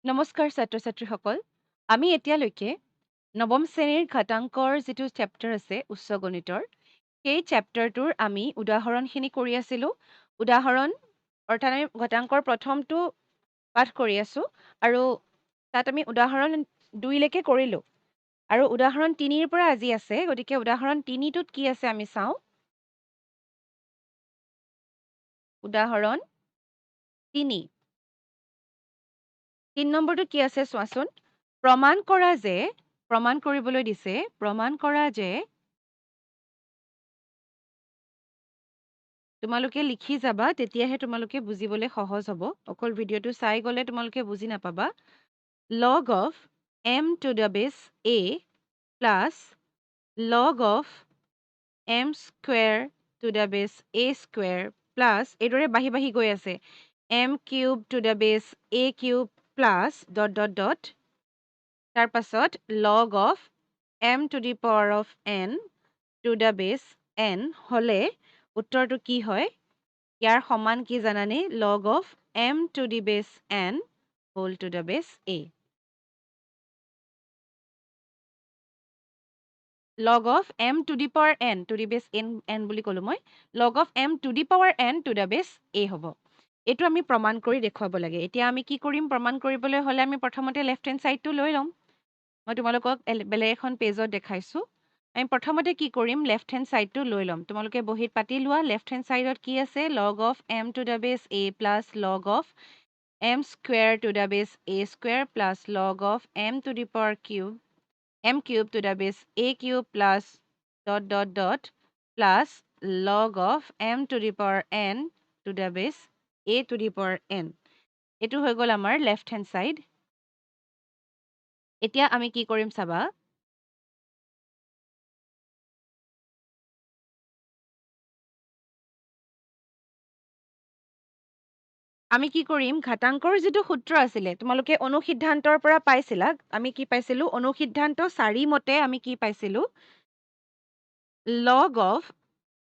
নমস্কাৰ ছাত্ৰ-ছাত্ৰীসকল। আমি এতিয়ালৈকে নৱম শ্ৰেণীৰ ঘাতাংকৰ যিটো চেপ্টাৰ আছে উচ্চ গণিতৰ, সেই চেপ্টাৰটোৰ আমি উদাহৰণখিনি কৰি আছিলোঁ। উদাহৰণ অৰ্থাৎ আমি ঘাতাংকৰ প্ৰথমটো পাঠ কৰি আছোঁ আৰু তাত আমি উদাহৰণ ২ লৈকে কৰিলোঁ আৰু উদাহৰণ ৩ৰ পৰা আজি আছে। গতিকে উদাহৰণ ৩টোত কি আছে আমি চাওঁ। উদাহৰণ ৩ নম্বৰটোত কি আছে চোৱাচোন। প্ৰমাণ কৰিবলৈ দিছে, প্ৰমাণ কৰা যে তোমালোকে লিখি যাবা, তেতিয়াহে তোমালোকে বুজিবলৈ সহজ হ'ব। অকল ভিডিঅ'টো চাই গ'লে তোমালোকে বুজি নাপাবা। log of m to the base a plus log of m square to the base a square plus এইদৰে বাঢ়ি বাঢ়ি গৈ আছে m cube to the base a cube plus dot dot dot তাৰ পাছত log of m to the power of n to the base n হলে উত্তৰটো কি হয়? ইয়াৰ সমান কি জানানে? log of m to the base n whole to the base a. log of m to the power n to the base n বুলি ক'লো মই। log of m to the power n to the base a হ'ব। এইটো আমি প্ৰমাণ কৰি দেখুৱাব লাগে। এতিয়া আমি কি কৰিম? প্ৰমাণ কৰিবলৈ হ'লে আমি প্ৰথমতে লেফ্ট হেণ্ড ছাইডটো লৈ ল'ম। মই তোমালোকক বেলেগ এখন পেজত দেখাইছোঁ। আমি প্ৰথমতে কি কৰিম? লেফ্ট হেণ্ড ছাইডটো লৈ ল'ম। তোমালোকে বহীত পাতি লোৱা। লেফ্ট হেণ্ড ছাইডত কি আছে? log of m to the base a plus log of m square to the base a square plus log of m to the power cube m cube to the base a cube plus dot dot dot plus log of m to the power n to the base a to the power n. এইটো হৈ গ'ল আমাৰ left hand side. এতিয়া আমি কি কৰিম চাবা। আমি কি কৰিম? ঘাতাংকৰ যিটো সূত্ৰ আছিলে, তোমালোকে অনুসিদ্ধান্তৰ পৰা পাইছিলা। আমি কি পাইছিলোঁ? অনুসিদ্ধান্ত 4 মতে আমি কি পাইছিলোঁ? log of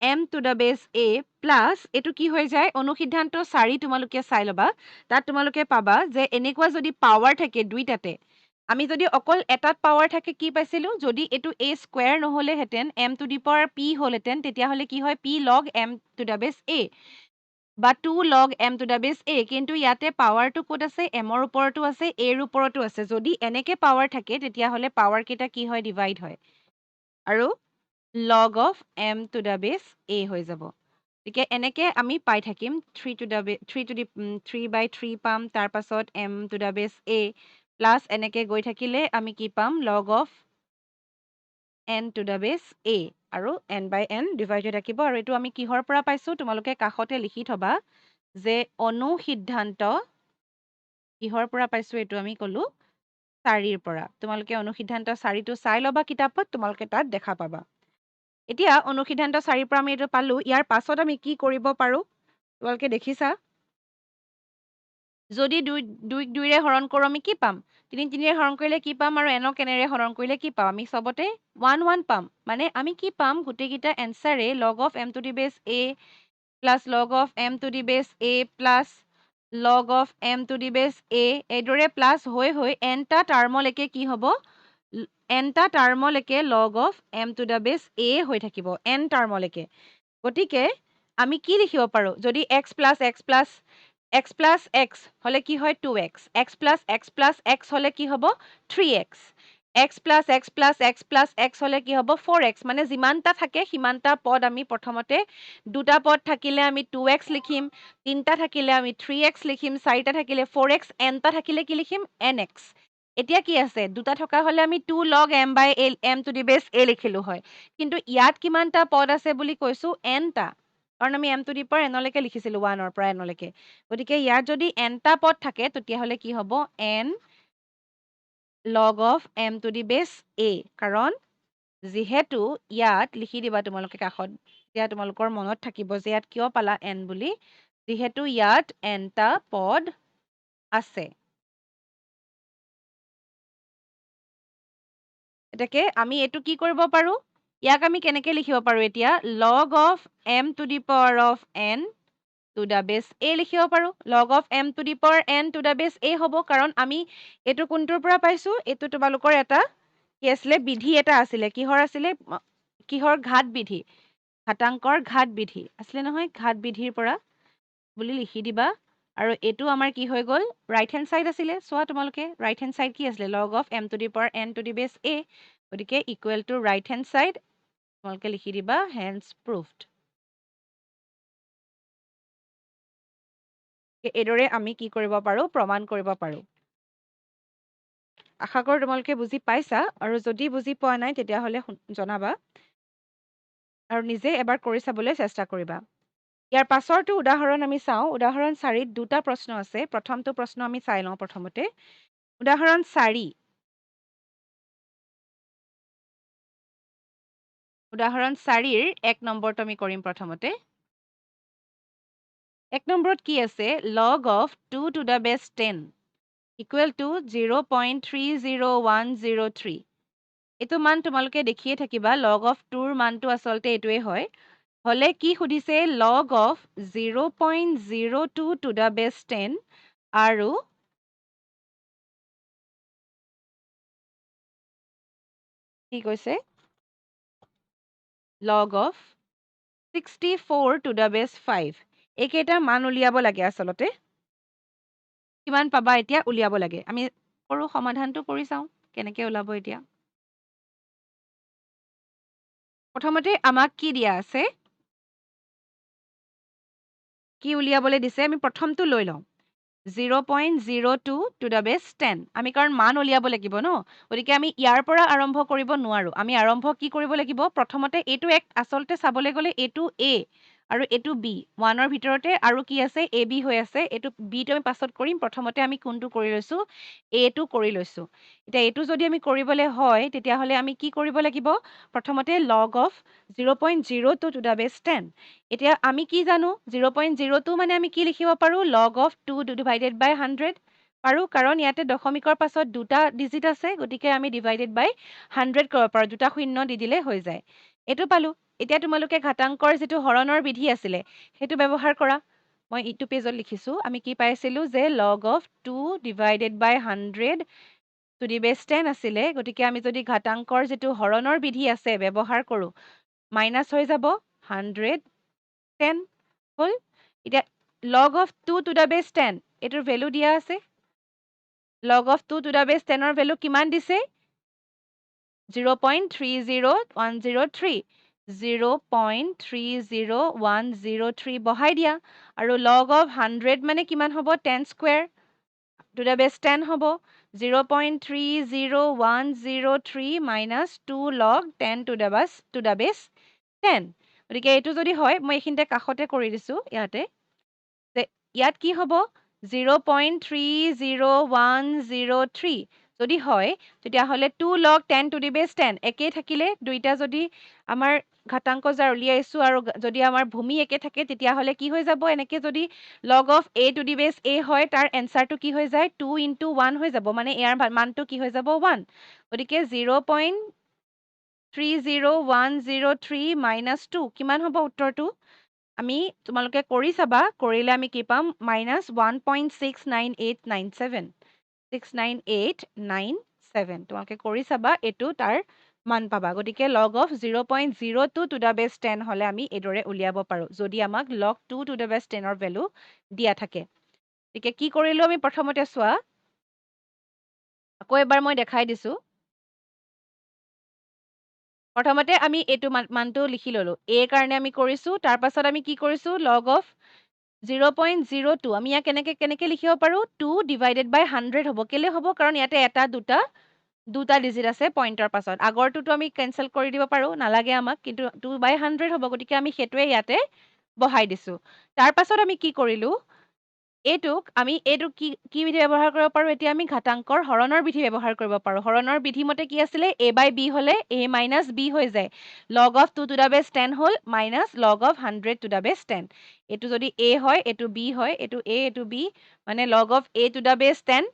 m to the base a plus এইটো কি হৈ যায়? অনুসিদ্ধান্ত 4 তোমালোকে চাই ল'বা। তাত তোমালোকে পাবা যে এনেকুৱা যদি পাৱাৰ থাকে দুইটাতে, আমি যদি অকল এটাত পাৱাৰ থাকে কি পাইছিলোঁ? যদি এইটো a স্কুৱেৰ নহ'লেহেঁতেন, m to the power p হ'লহেঁতেন, তেতিয়াহ'লে কি হয়? p log m to the base a বা 2 log m to the base a। কিন্তু ইয়াতে পাৱাৰটো ক'ত আছে? m ৰ ওপৰতো আছে, a ৰ ওপৰতো আছে। যদি এনেকে পাৱাৰ থাকে, তেতিয়াহ'লে পাৱাৰ কেইটা কি হয়? ডিভাইড হয় আৰু log of m to the base a হৈ যাব। গতিকে এনেকে আমি পাই থাকিম 3/3 পাম, তাৰ পাছত m to the base a plus এনেকে গৈ থাকিলে আমি কি পাম? log of n to the base a আৰু n by n ডিভাইড হৈ থাকিব। আৰু এইটো আমি কিহৰ পৰা পাইছোঁ? তোমালোকে কাষতে লিখি থবা যে অনুসিদ্ধান্ত কিহৰ পৰা পাইছোঁ? এইটো আমি ক'লো 4ৰ পৰা। তোমালোকে অনুসিদ্ধান্ত 4টো চাই ল'বা কিতাপত, তোমালোকে তাত দেখা পাবা। এতিয়া অনুসিদ্ধান্ত 4ৰ পৰা আমি এইটো পালোঁ। ইয়াৰ পাছত আমি কি কৰিব পাৰোঁ? তোমালোকে দেখিছা। যদি 2ৰে হৰণ কৰোঁ আমি কি পাম? 3ৰে হৰণ কৰিলে কি পাম? আৰু nক কেনেৰে হৰণ কৰিলে কি পাম? আমি চবতে 1 1 পাম। মানে আমি কি পাম? গোটেইকেইটা এনচাৰে log of m to the base a plus log of m to the base a plus log of m to the base a এইদৰে প্লাছ হৈ হৈ nটা টাৰ্মলৈকে কি হ'ব? nটা টাৰ্মলৈকে log of m to the base a হৈ থাকিব, n টাৰ্মলৈকে। গতিকে আমি কি লিখিব পাৰোঁ? যদি x plus x হ'লে কি হয়? 2x, x plus x হ'লে কি হ'ব? 3x, x plus x হ'লে কি হ'ব? 4x। মানে যিমানটা থাকে সিমানটা পদ আমি প্ৰথমতে, দুটা পদ থাকিলে আমি 2x লিখিম, তিনিটা থাকিলে আমি 3x লিখিম, চাৰিটা থাকিলে 4x, nটা থাকিলে কি লিখিম? nx। এতিয়া কি আছে? দুটা থকা হ'লে আমি 2 log m by m to the base a লিখিলোঁ হয়। কিন্তু ইয়াত কিমানটা পদ আছে বুলি কৈছোঁ? nটা। কাৰণ আমি m to the power nলৈকে লিখিছিলোঁ, 1ৰ পৰা nলৈকে। গতিকে ইয়াত যদি nটা পদ থাকে, তেতিয়াহ'লে কি হ'ব? n log of m to the base a। কাৰণ যিহেতু ইয়াত লিখি দিবা তোমালোকে কাষত, এতিয়া তোমালোকৰ মনত থাকিব যে ইয়াত কিয় পালা n বুলি। যিহেতু ইয়াত nটা পদ আছে। এতেকে আমি এইটো কি কৰিব পাৰোঁ? ইয়াক আমি কেনেকে লিখিব পাৰোঁ এতিয়া? log of m to the power of n to the base a লিখিব পাৰোঁ। Log of m to the power n to the base a হ'ব, কাৰণ আমি এইটো কোনটোৰ পৰা পাইছোঁ? এইটো তোমালোকৰ এটা কি আছিলে? বিধি এটা আছিলে। কিহৰ আছিলে? কিহৰ ঘাত বিধি? ঘাতাংকৰ ঘাত বিধি আছিলে নহয়, ঘাত বিধিৰ পৰা বুলি লিখি দিবা। আৰু এইটো আমাৰ কি হৈ গ'ল? ৰাইট হেণ্ড চাইড আছিলে। চোৱা তোমালোকে, ৰাইট হেণ্ড চাইড কি আছিলে? Log of m to the power n to the base a. গতিকে equal to right hand side তোমালোকে লিখি দিবা হেন্স প্ৰুভড। এইদৰে আমি কি কৰিব পাৰোঁ? প্ৰমাণ কৰিব পাৰোঁ। আশা কৰোঁ তোমালোকে বুজি পাইছা, আৰু যদি বুজি পোৱা নাই তেতিয়াহ'লে জনাবা আৰু নিজে এবাৰ কৰি চাবলৈ চেষ্টা কৰিবা। ইয়াৰ পাছৰটো উদাহৰণ আমি চাওঁ। উদাহৰণ 4ত দুটা প্ৰশ্ন আছে। প্ৰথমটো প্ৰশ্ন আমি চাই লওঁ প্ৰথমতে। উদাহৰণ 4। উদাহৰণ 4ৰ 1 নম্বৰটো আমি কৰিম প্ৰথমতে। 1 নম্বৰত কি আছে? লগ অফ 2 টু দ্য বেছ 10 ইকুৱেল টু 0.30103। এইটো মান তোমালোকে দেখিয়ে থাকিবা। লগ অফ 2ৰ মানটো আচলতে এইটোৱে হয়। হ'লে কি সুধিছে? লগ অফ 0.02 টু দ্য বেছ 10 আৰু কি কৈছে? লগ অফ 64 টু দ্য বেছ 5। এইকেইটাৰ মান উলিয়াব লাগে আচলতে। কিমান পাবা এতিয়া? উলিয়াব লাগে। আমি কৰোঁ, সমাধানটো কৰি চাওঁ কেনেকৈ ওলাব এতিয়া। প্ৰথমতে আমাক কি দিয়া আছে? কি উলিয়াবলৈ দিছে? আমি প্ৰথমটো লৈ লওঁ। 0.02 টু দ্য বেছ 10। আমি কাৰণ মান উলিয়াব লাগিব ন? গতিকে আমি ইয়াৰ পৰা আৰম্ভ কৰিব নোৱাৰোঁ। আমি আৰম্ভ কি কৰিব লাগিব? প্ৰথমতে এইটো আচলতে চাবলৈ গ'লে এইটো A আৰু এইটো B। 1ৰ ভিতৰতে আৰু কি আছে? AB হৈ আছে। এইটো Bটো আমি পাছত কৰিম। প্ৰথমতে আমি কোনটো কৰি লৈছোঁ? Aটো কৰি লৈছোঁ। এতিয়া এইটো যদি আমি কৰিবলৈ হয় তেতিয়াহ'লে আমি কি কৰিব লাগিব? প্ৰথমতে লগ অফ 0.02 টু দ্য বেছ 10। এতিয়া আমি কি জানো? 0.02 মানে আমি কি লিখিব পাৰোঁ? লগ অফ 2 ডিভাইডেড বাই 100 পাৰোঁ, কাৰণ ইয়াতে দশমিকৰ পাছত দুটা ডিজিট আছে। গতিকে আমি ডিভাইডেড বাই 100 কৰিব পাৰোঁ। দুটা শূন্য দি দিলে হৈ যায়। এইটো পালোঁ। এতিয়া তোমালোকে ঘাতাংকৰ যিটো হৰণৰ বিধি আছিলে সেইটো ব্যৱহাৰ কৰা। মই ইটো পেজত লিখিছোঁ। আমি কি পাইছিলোঁ? যে log of 2 divided by 100 to the base 10 আছিলে। গতিকে আমি যদি ঘাতাংকৰ যিটো হৰণৰ বিধি আছে ব্যৱহাৰ কৰোঁ, মাইনাছ হৈ যাব 110 হ'ল। এতিয়া লগ অফ 2 টু দ্য বেছ 10 এইটোৰ ভেলু দিয়া আছে। লগ অফ 2 টু দ্য বেছ 10ৰ ভেলু কিমান দিছে? 0.30103। 0.30103 বহাই দিয়া। আৰু লগ অফ 100 মানে কিমান হ'ব? 10 স্কুৱেৰ টু দ্য বেছ 10 হ'ব। 0.30103 মাইনাছ 2 লগ 10 টু দ্য বেছ 10। গতিকে এইটো যদি হয়, মই এইখিনিতে কাষতে কৰি দিছোঁ ইয়াতে, যে ইয়াত কি হ'ব? 0.30103 যদি হয় তেতিয়াহ'লে 2 লগ 10 টু দি বেছ 10 একেই থাকিলে, দুইটা যদি আমাৰ ঘাতাংক যাৰ উলিয়াইছোঁ আৰু যদি আমাৰ ভূমি একে থাকে তেতিয়াহ'লে কি হৈ যাব? এনেকে যদি লগ অফ a টু দি বেছ a হয়, তাৰ এনচাৰটো কি হৈ যায়? 2 ইনটু 1 হৈ যাব। মানে ইয়াৰ মানটো কি হৈ যাব? 1। গতিকে 0.30103 মাইনাছ 2 কিমান হ'ব উত্তৰটো? আমি তোমালোকে কৰি চাবা। কৰিলে আমি কি পাম? মাইনাছ 1.69897। 69897 তোমালোকে কৰি চাবা, এইটো তাৰ মান পাবা। গতিকে লগ অফ 0.02 টু দ্য বেছ 10 হ'লে আমি এইদৰে উলিয়াব পাৰোঁ, যদি আমাক লগ 2 টু দ্য বেছ 10ৰ ভেলু দিয়া থাকে। গতিকে কি কৰিলোঁ আমি প্ৰথমতে চোৱা। আকৌ এবাৰ মই দেখাই দিছোঁ। প্ৰথমতে আমি এইটো মানটো লিখি ল'লোঁ। A কাৰণে আমি কৰিছোঁ। তাৰ পাছত আমি কি কৰিছোঁ? লগ অফ 0.02 আমি ইয়াক কেনেকে লিখিব পাৰোঁ? 2 ডিভাইডেড বাই 100 হ'ব। কেলে হ'ব? কাৰণ ইয়াতে এটা দুটা ডিজিট আছে পইণ্টৰ পাছত। আগৰটোতো আমি কেনচেল কৰি দিব পাৰোঁ, নালাগে আমাক, কিন্তু 2 বাই 100 হ'ব। গতিকে আমি সেইটোৱে ইয়াতে বহাই দিছোঁ। তাৰ পাছত আমি কি কৰিলোঁ? এইটো কি বিধি ব্যৱহাৰ কৰিব পাৰোঁ? এতিয়া আমি ঘাতাংকৰ হৰণৰ বিধি ব্যৱহাৰ কৰিব পাৰোঁ। হৰণৰ বিধি মতে কি আছিলে? a বাই b হ'লে a মাইনাছ b হৈ যায়। লগ অফ 2 টু দ্য বেছ 10 হ'ল minus log of 100 two the বেছ 10। এইটো যদি a হয়, এইটো b হয়, এইটো a, এইটো b, মানে লগ অফ a টু দ্য বেছ 10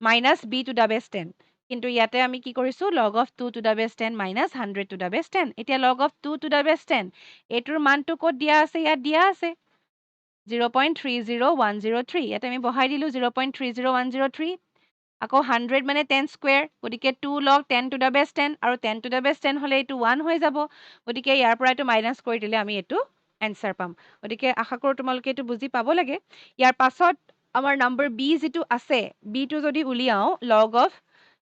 মাইনাছ b টু দ্য বেছ 10। কিন্তু ইয়াতে আমি কি কৰিছোঁ? লগ অফ 2 টু দ্য বেছ 10 মাইনাছ 100 টু দ্য বেছ 10। এতিয়া লগ অফ 2 টু দ্য বেছ 10 এইটোৰ মানটো ক'ত দিয়া আছে? ইয়াত দিয়া আছে। 0.30103 ইয়াতে আমি বহাই দিলোঁ 0.30103 আকৌ 100 মানে 10 স্কুৱেৰ গতিকে 2 log 10 to the base 10 আৰু 10 to the base 10 হ'লে এইটো 1 হৈ যাব গতিকে ইয়াৰ পৰা এইটো মাইনাছ কৰি দিলে আমি এইটো এনচাৰ পাম গতিকে আশা কৰোঁ তোমালোকে এইটো বুজি পাব লাগে ইয়াৰ পাছত আমাৰ নাম্বাৰ বি যিটো আছে বিটো যদি উলিয়াওঁ log of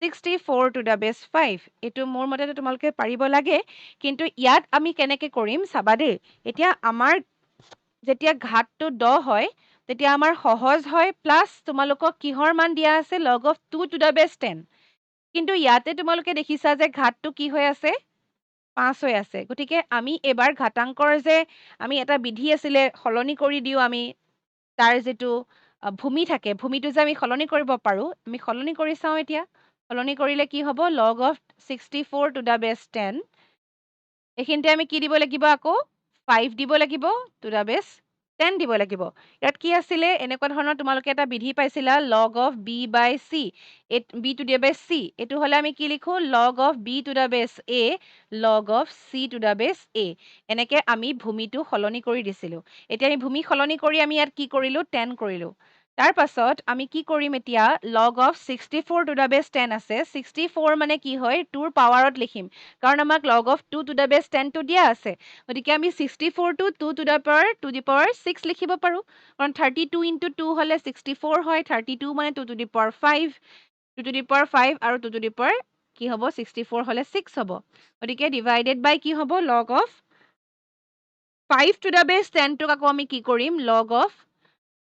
64 to the base 5 এইটো মোৰ মতে তোমালোকে পাৰিব লাগে কিন্তু ইয়াত আমি কেনেকৈ কৰিম চাবা দেই এতিয়া আমাৰ যেতিয়া ঘাতটো 10 হয় তেতিয়া আমাৰ সহজ হয় প্লাছ তোমালোকক কিহৰ মান দিয়া আছে log of 2 to the base 10 কিন্তু ইয়াতে তোমালোকে দেখিছা যে ঘাতটো কি হৈ আছে 5 হৈ আছে গতিকে আমি এবাৰ ঘাতাংকৰ যে আমি এটা বিধি আছিলে সলনি কৰি দিও আমি তাৰ যেটো ভূমি থাকে ভূমিটো যে আমি সলনি কৰিব পাৰো আমি সলনি কৰি চাও এতিয়া সলনি কৰিলে কি হ'ব log of 64 to the base 10 এখিনতে আমি কি দিব লাগিব আকৌ 5 দিব লাগিব to the base 10 দিব লাগিব ইয়াত কি আছিলে এনেকুৱা ধৰণৰ তোমালোকে এটা বিধি পাইছিলা log of b by c b to the base c এটো হলে আমি কি লিখো log of b to the base a log of c to the base a এনেকে আমি ভূমিটো সলনি কৰি দিছিলো এতিয়া আমি ভূমি সলনি কৰি আমি ইয়াত কি কৰিলো 10 কৰিলো তাৰ পাছত আমি কি কৰিম এতিয়া log of 64 to the base 10 আছে 64 মানে কি হয় 2 ৰ পাৱাৰত লিখিম কাৰণ আমাক log of 2 to the base 10 টো দিয়া আছে গতিকে আমি 64 টো 2 to the power 6 লিখিব পাৰো কাৰণ 32 into 2 হলে 64 হয় 32 মানে 2 to the power 5 2 to the power 5 আৰু 2 to the power কি হ'ব 64 হলে 6 হ'ব গতিকে ডিভাইডেড বাই কি হ'ব log of 5 to the base 10 টোক আকৌ আমি কি কৰিম log of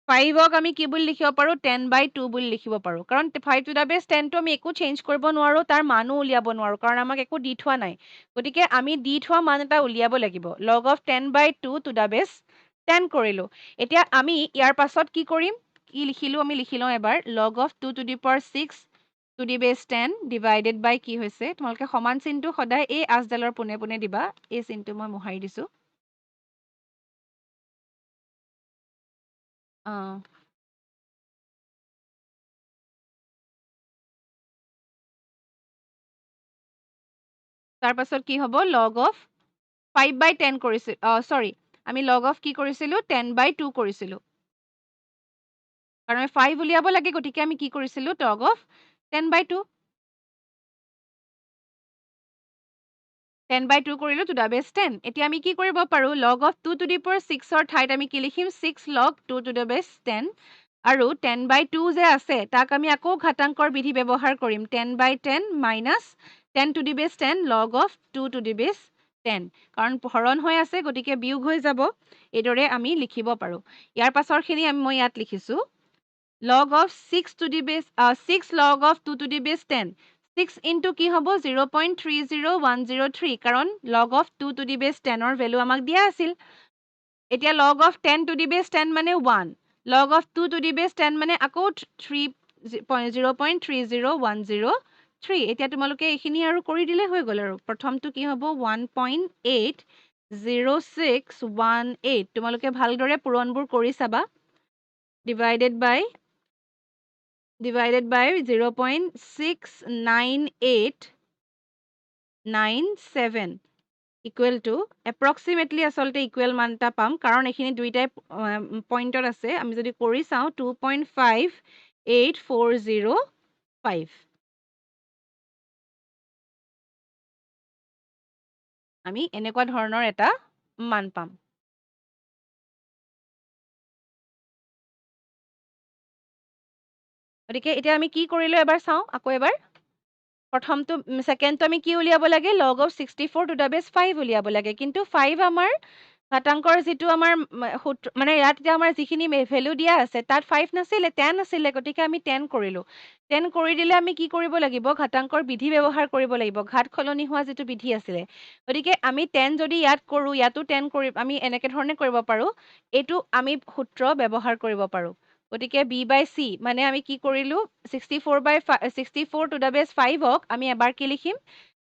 5ক আমি কি বুলি লিখিব পাৰো 10 by 2 বুলি লিখিব পাৰো কাৰণ 5 to the base 10 টো আমি একো চেঞ্জ কৰিব নোৱাৰো তাৰ মানো উলিয়াব নোৱাৰো কাৰণ আমাক একো দি থোৱা নাই গতিকে আমি দি থোৱা মান এটা উলিয়াব লাগিব log of 10 by 2 to the base 10 কৰিলো এতিয়া আমি ইয়াৰ পাছত কি কৰিম কি লিখিলো আমি লিখি লওঁ এবাৰ log of 2 to the power 6 to the base 10 divided by কি হৈছে তোমালোকে সমান চিনটো সদায় এই আজডালৰ পোনে পোনে দিবা এই চিনটো মই মোহাৰি দিছো তাৰ পাছত কি হ'ব log of 5 by 10 কৰিছিল সৰি আমি log of কি কৰিছিলো 10 by 2 কৰিছিলো কাৰণ আমি 5 উলিয়াব লাগে গতিকে আমি কি কৰিছিলো log of 10 by 2 10 by 2 কৰিলো to the base 10 এতিয়া আমি কি কৰিব পাৰো log of 2 to the power 6 ৰ ঠাইত আমি কি লিখিম 6 log 2 to the base 10 আৰু 10 by 2 যে আছে তাক আমি আকৌ ঘাতাংকৰ বিধি ব্যৱহাৰ কৰিম 10 by 10 minus 10 to the base 10 log of 2 to the base 10 কাৰণ হৰণ হৈ আছে গতিকে বিয়োগ হৈ যাব এইদৰে আমি লিখিব পাৰো ইয়াৰ পাছৰখিনি মই ইয়াত লিখিছো log of 6 to the base 6 log of 2 to the base 10 6 into কি হ'ব 0.30103 কাৰণ log of 2 to the base 10 ৰ ভ্যালু আমাক দিয়া আছিল এতিয়া log of 10 to the base 10 মানে 1 log of 2 to the base 10 মানে আকৌ 0.30103 এতিয়া তোমালোকে এইখিনি আৰু কৰি দিলে হৈ গ'ল আৰু প্ৰথমটো কি হ'ব 1.80618 তোমালোকে ভালদৰে পূৰণবোৰ কৰি চাবা divided by 0.69897 equal to approximately আচলতে ইকুৱেল মান এটা পাম কাৰণ এইখিনি দুইটাই পইণ্টত আছে আমি যদি কৰি চাওঁ 2.58405 আমি এনেকুৱা ধৰণৰ এটা মান পাম গতিকে এতিয়া আমি কি কৰিলো এবাৰ চাওঁ আকৌ এবাৰ প্ৰথমটো সেকেন্ডটো আমি কি উলিয়াব লাগে log of 64 to the base 5 উলিয়াব লাগে কিন্তু 5 আমাৰ ঘাতাংকৰ যিটো আমাৰ মানে ইয়াত এতিয়া আমাৰ যিখিনি ভ্যালু দিয়া আছে তাত 5 নাছিলে 10 আছিলে গতিকে আমি 10 কৰিলো 10 কৰি দিলে আমি কি কৰিব লাগিব ঘাতাংকৰ বিধি ব্যৱহাৰ কৰিব লাগিব ঘাত খলনি হোৱা যিটো বিধি আছিলে গতিকে আমি 10 যদি ইয়াত কৰো ইয়াতো 10 কৰি আমি এনেকে ধৰণে কৰিব পাৰো এইটো আমি সূত্ৰ ব্যৱহাৰ কৰিব পাৰো গতিকে b by c মানে আমি কি কৰিলো 64 to the base 5ক আমি এবাৰ কি লিখিম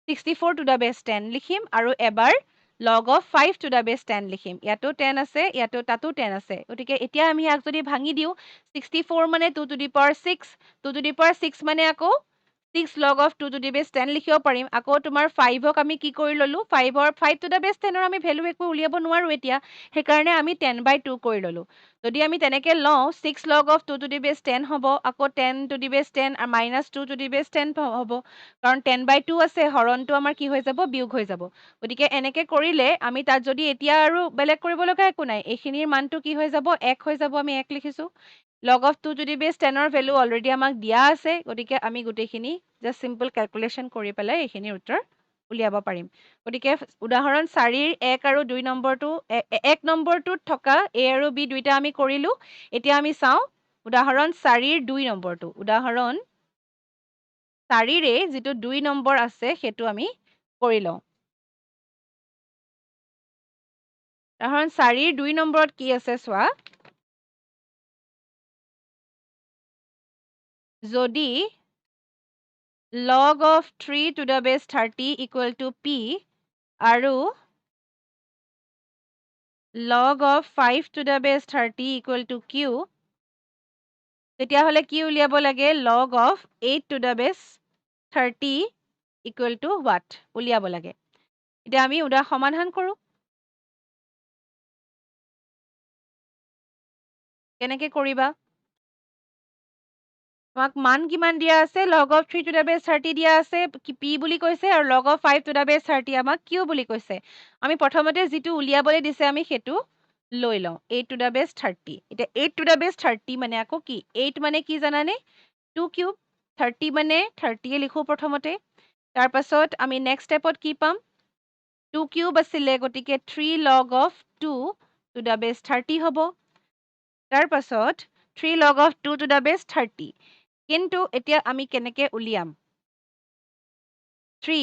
64 to the base 10 লিখিম আৰু এবাৰ log of 5 to the base 10 লিখিম ইয়াতো 10 আছে ইয়াতো তাতো 10 আছে গতিকে এতিয়া আমি ইয়াক যদি ভাঙি দিও 64 মানে 2 to the power 6 2 to the power 6 মানে আকৌ 6 log of 2 to the base 10 লিখিব পাৰিম আকৌ তোমাৰ 5ক আমি কি কৰি ললো 5 to the base 10 আমি ভ্যালু একো উলিয়াব নোৱাৰো এতিয়া সেইকাৰণে আমি 10/2 কৰি ললো যদি আমি তেনেকে লওঁ 6 log of 2 to the base 10 হ'ব আকৌ 10 to the base 10 আৰু minus 2 to the base 10 হ'ব কাৰণ 10/2 আছে হৰণটো আমাৰ কি হৈ যাব বিয়োগ হৈ যাব গতিকে এনেকে কৰিলে আমি তাত যদি এতিয়া আৰু বেলেগ কৰিব লগা একো নাই এইখিনিৰ মানটো কি হৈ যাব 1 হৈ যাব আমি 1 লিখিছো log of 2 to the base 10 ৰ ভ্যালু অলৰেডি আমাক দিয়া আছে গতিকে আমি গোটেইখিনি জাস্ট সিম্পল ক্যালকুলেশন কৰি পেলাই এইখিনিৰ উত্তৰ উলিয়াব পাৰিম গতিকে উদাহৰণ 4 ৰ 1 আৰু 2 নম্বৰটো 1 নম্বৰটোত থকা a আৰু b দুইটা আমি কৰিলো এতিয়া আমি চাওঁ উদাহৰণ 4 ৰ 2 নম্বৰটো উদাহৰণ 4 ৰে যেটো 2 নম্বৰ আছে সেইটো আমি কৰি লওঁ উদাহৰণ 4 ৰ 2 নম্বৰত কি আছে চোৱা যদি log of 3 to the base 30 equal to p আৰু log of 5 to the base 30 equal to q তেতিয়াহলে কি উলিয়াব লাগে log of 8 to the base 30 equal to what উলিয়াব লাগে এতিয়া আমি সমাধান কৰো কেনেকে কৰিবা তোমাক মান কিমান দিয়া আছে log of 3 to the base 30 দিয়া আছে p বুলি কৈছে আৰু log of 5 to the base 30 আমাক q বুলি কৈছে আমি প্ৰথমতে যেটো উলিয়াবলৈ দিছে আমি হেতু লৈ লওঁ 8 to the base 30 এটা 8 to the base 30 মানে আকৌ কি 8 মানে কি জানানে 2 cube 30 মানে 30 এ লিখো প্ৰথমতে তাৰ পাছত আমি নেক্সট স্টেপত কি পাম 2 cube আছিলে গতিকে 3 log of 2 to the base 30 হ'ব তাৰ পাছত 3 log of 2 to the base 30 কিন্তু এতিয়া আমি কেনেকে উলিয়াম 3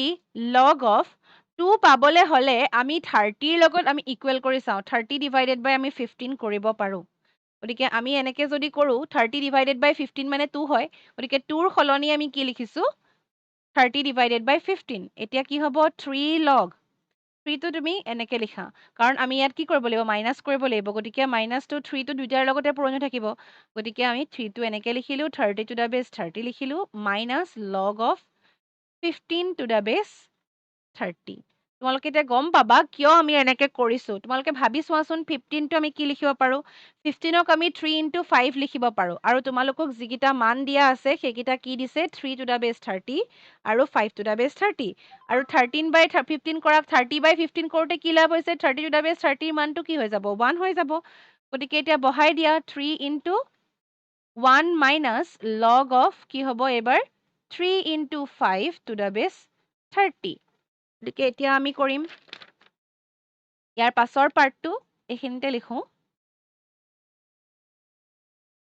log of 2 পাবলে হলে আমি 30 ৰ লগত আমি ইকুৱেল কৰি চাওঁ 30 ডিভাইডেড বাই আমি 15 কৰিব পাৰো গতিকে আমি এনেকে যদি কৰো 30 ডিভাইডেড বাই 15 মানে 2 হয় গতিকে 2 ৰ সলনি আমি কি লিখিছো 30 ডিভাইডেড বাই 15 এতিয়া কি হ'ব 3 log 3 টো তুমি এনেকে লিখা কাৰণ আমি ইয়াত কি কৰিব লাগিব মাইনাস কৰিব লাগিব গতিকে মাইনাস টো 3 টো দুইটাৰ লগতে পূৰণ হৈ থাকিব গতিকে আমি 3 টো এনেকে লিখিলো 30 to the base 30 লিখিলো minus log of 15 to the base 30 তোমালোকে এতিয়া গম পাবা কিয় আমি এনেকে কৰিছো তোমালোকে ভাবি চোৱাচোন 15 টো আমি কি লিখিব পাৰো 15ক আমি 3 into 5 লিখিব পাৰো আৰু তোমালোকক যিকিটা মান দিয়া আছে সেইকিটা কি দিছে 3 to the base 30 আৰু 5 to the base 30 আৰু 13/15 কৰা 30/15 কৰোতে কি লাভ হৈছে 30 to the base 30 ৰ মানটো কি হৈ যাব 1 হৈ যাব গতিকে এতিয়া বহাই দিয়া 3 into 1 minus log of কি হ'ব এবাৰ 3 into 5 to the base 30 গতিকে এতিয়া আমি কৰিম ইয়াৰ পাছৰ পাৰ্টটো এইখিনিতে লিখো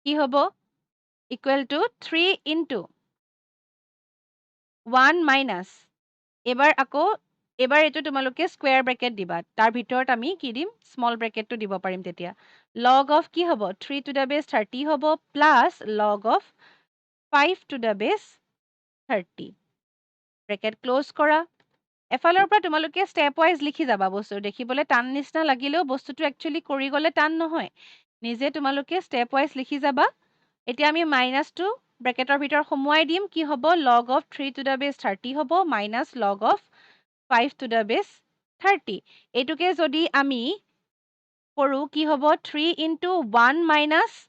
কি হ'ব ইকুৱেল টু 3 into 1 minus এবাৰ এইটো তোমালোকে স্কোয়াৰ ব্ৰেকেট দিবা তাৰ ভিতৰত আমি কি দিম স্মল ব্ৰেকেটটো দিব পাৰিম তেতিয়া log of কি হ'ব 3 to the base 30 হ'ব plus log of 5 to the base 30 bracket close কৰা এফালৰ পৰা তোমালোকে স্টেপ ওয়াইজ লিখি যাবা বস্তু দেখিবলৈ টান নিচিনা লাগিলেও বস্তুটো একচুয়ালি কৰি গলে টান নহয় নিজে তোমালোকে স্টেপ ওয়াইজ লিখি যাবা এতিয়া আমি মাইনাসটো ব্ৰেকেটৰ ভিতৰ সোমুৱাই দিম কি হ'ব log of 3 to the base 30 হ'ব minus log of 5 to the base 30 এইটোকে যদি আমি কৰো কি হ'ব 3 into 1 minus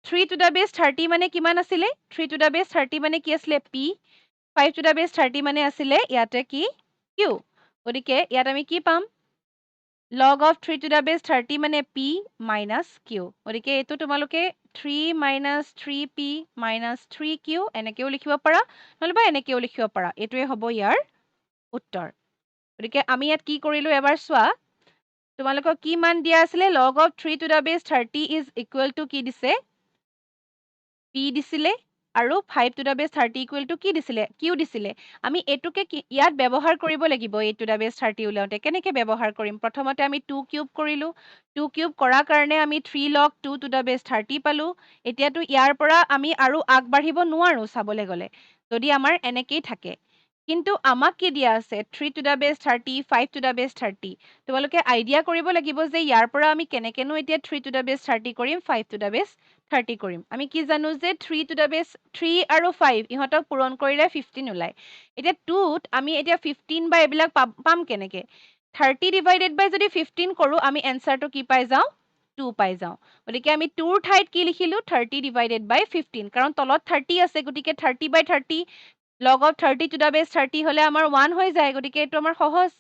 3 to the base 30 মানে কিমান আছিলে 3 to the base 30 মানে কি আছিলে p 5 to the base 30 মানে আছিলে ইয়াতে কি q গতিকে ইয়াত আমি কি পাম log of 3 to the base 30 মানে p minus q গতিকে এইটো তোমালোকে 3 minus 3p minus 3q এনেকেও লিখিব পাৰা নহলে বা এনেকেও লিখিব পাৰা এইটোৱে হ'ব ইয়াৰ উত্তৰ গতিকে আমি ইয়াত কি কৰিলো এবাৰ চোৱা তোমালোকক কি মান দিয়া আছিলে log of 3 to the base 30 is equal to কি দিছে p দিছিলে আৰু 5 to the base 30 equal to কি দিছিলে q দিছিলে আমি এটুকে ইয়াত ব্যৱহাৰ কৰিব লাগিব 8 to the base 30 উলাওতে কেনেকে ব্যৱহাৰ কৰিম প্ৰথমতে আমি 2 কিউব কৰিলো 2 কিউব কৰাৰ কাৰণে আমি 3 log 2 to the base 30 পালো এতিয়াতো ইয়াৰ পৰা আমি আৰু আগবাঢ়িব নোৱাৰো চাবলৈ গলে যদি আমাৰ এনেকেই থাকে কিন্তু আমাক কি দিয়া আছে 3 to the base 30 5 to the base 30 তোমালোকে আইডিয়া কৰিব লাগিব যে ইয়াৰ পৰা আমি কেনেকেনো এতিয়া 3 to the base 30 কৰিম 5 to the base 30 কৰিম। আমি কি জানো যে 3 টু দ্য বেছ 3 আৰু 5 ইহঁতক পূৰণ কৰিলে 15 ওলায়। এতিয়া 2ত আমি এতিয়া 15 বা এইবিলাক পাম কেনেকে? 30 ডিভাইডেড বাই যদি 15 কৰোঁ আমি এনচাৰটো কি পাই যাওঁ? 2 পাই যাওঁ। গতিকে আমি 2ৰ ঠাইত কি লিখিলোঁ? 30 ডিভাইডেড বাই 15 কাৰণ তলত 30 আছে গতিকে 30 বাই 30 লগ অফ 30 টু দ্য বেছ 30 হ'লে আমাৰ 1 হৈ যায় গতিকে এইটো আমাৰ সহজ।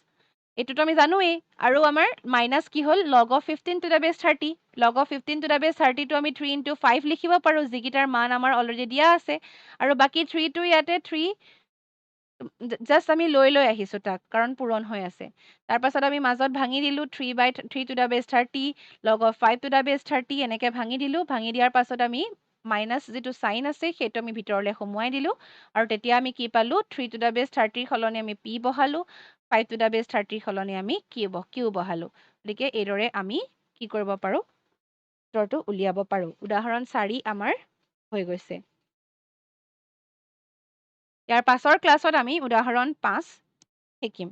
এইটোতো আমি জানোৱেই আৰু আমাৰ মাইনাছ কি হ'ল লগ অফ 15 টু দ্য বেছ 30 লগ অফ 15 টু দ্য বেছ 30 টো আমি 3 ইনটু 5 লিখিব পাৰোঁ যিকেইটাৰ মান আমাৰ অলৰেডি দিয়া আছে আৰু বাকী 3 টো ইয়াতে 3 জাষ্ট আমি লৈ আহিছোঁ তাক কাৰণ পূৰণ হৈ আছে তাৰপাছত আমি মাজত ভাঙি দিলোঁ 3 বাই 3 টু দ্য বেছ 30 লগ অফ 5 টু দ্য বেছ 30 এনেকৈ ভাঙি দিলোঁ ভাঙি দিয়াৰ পাছত আমি মাইনাছ যিটো চাইন আছে সেইটো আমি ভিতৰলৈ সোমোৱাই দিলোঁ আৰু তেতিয়া আমি কি পালোঁ 3 টু দ্য বেছ 30ৰ সলনি আমি পি বহালোঁ 5 টু দ্য বেছ 30ৰ সলনি আমি কিউ বহালোঁ গতিকে এইদৰে আমি কি কৰিব পাৰোঁ উত্তৰটো উলিয়াব পাৰোঁ উদাহৰণ 4 আমাৰ হৈ গৈছে ইয়াৰ পাছৰ ক্লাছত আমি উদাহৰণ 5 শিকিম